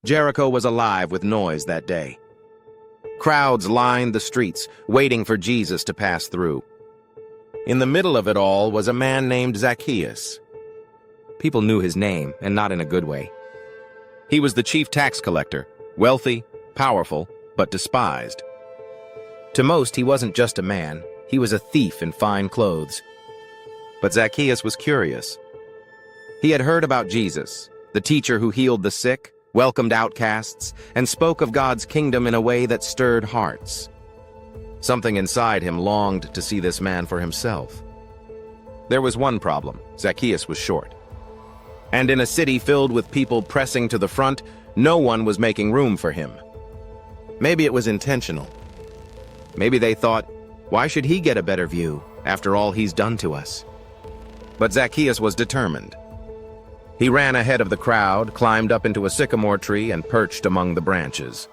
Jericho was alive with noise that day. Crowds lined the streets, waiting for Jesus to pass through. In the middle of it all was a man named Zacchaeus. People knew his name, and not in a good way. He was the chief tax collector, wealthy, powerful, but despised. To most, he wasn't just a man, he was a thief in fine clothes. But Zacchaeus was curious. He had heard about Jesus, the teacher who healed the sick, welcomed outcasts, and spoke of God's kingdom in a way that stirred hearts. Something inside him longed to see this man for himself. There was one problem: Zacchaeus was short. And in a city filled with people pressing to the front, no one was making room for him. Maybe it was intentional. Maybe they thought, why should he get a better view after all he's done to us? But Zacchaeus was determined. He ran ahead of the crowd, climbed up into a sycamore tree, and perched among the branches.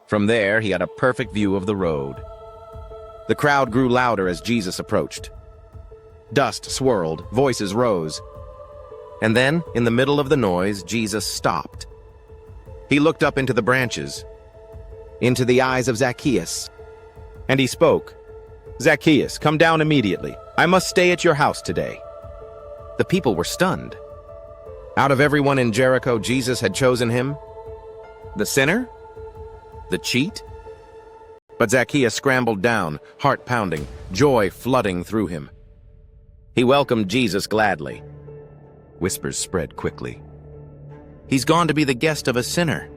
From there, he had a perfect view of the road. The crowd grew louder as Jesus approached. Dust swirled, voices rose. And then, in the middle of the noise, Jesus stopped. He looked up into the branches, into the eyes of Zacchaeus, and he spoke. "Zacchaeus, come down immediately. I must stay at your house today." The people were stunned. Out of everyone in Jericho, Jesus had chosen him? The sinner? The cheat? But Zacchaeus scrambled down, heart pounding, joy flooding through him. He welcomed Jesus gladly. Whispers spread quickly. He's gone to be the guest of a sinner.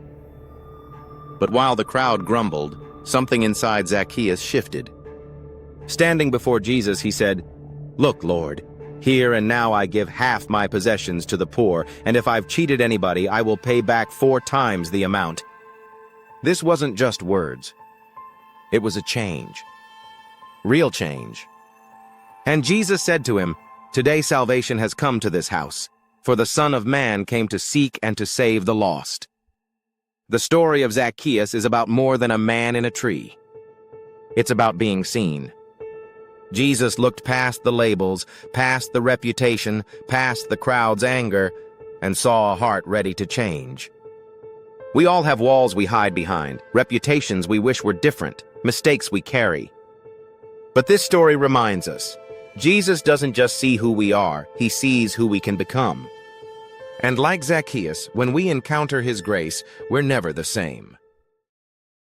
But while the crowd grumbled, something inside Zacchaeus shifted. Standing before Jesus, he said, "Look, Lord, here and now I give half my possessions to the poor, and if I've cheated anybody, I will pay back 4 times the amount." This wasn't just words. It was a change. Real change. And Jesus said to him, "Today salvation has come to this house, for the Son of Man came to seek and to save the lost." The story of Zacchaeus is about more than a man in a tree. It's about being seen. Jesus looked past the labels, past the reputation, past the crowd's anger, and saw a heart ready to change. We all have walls we hide behind, reputations we wish were different, mistakes we carry. But this story reminds us, Jesus doesn't just see who we are, he sees who we can become. And like Zacchaeus, when we encounter his grace, we're never the same.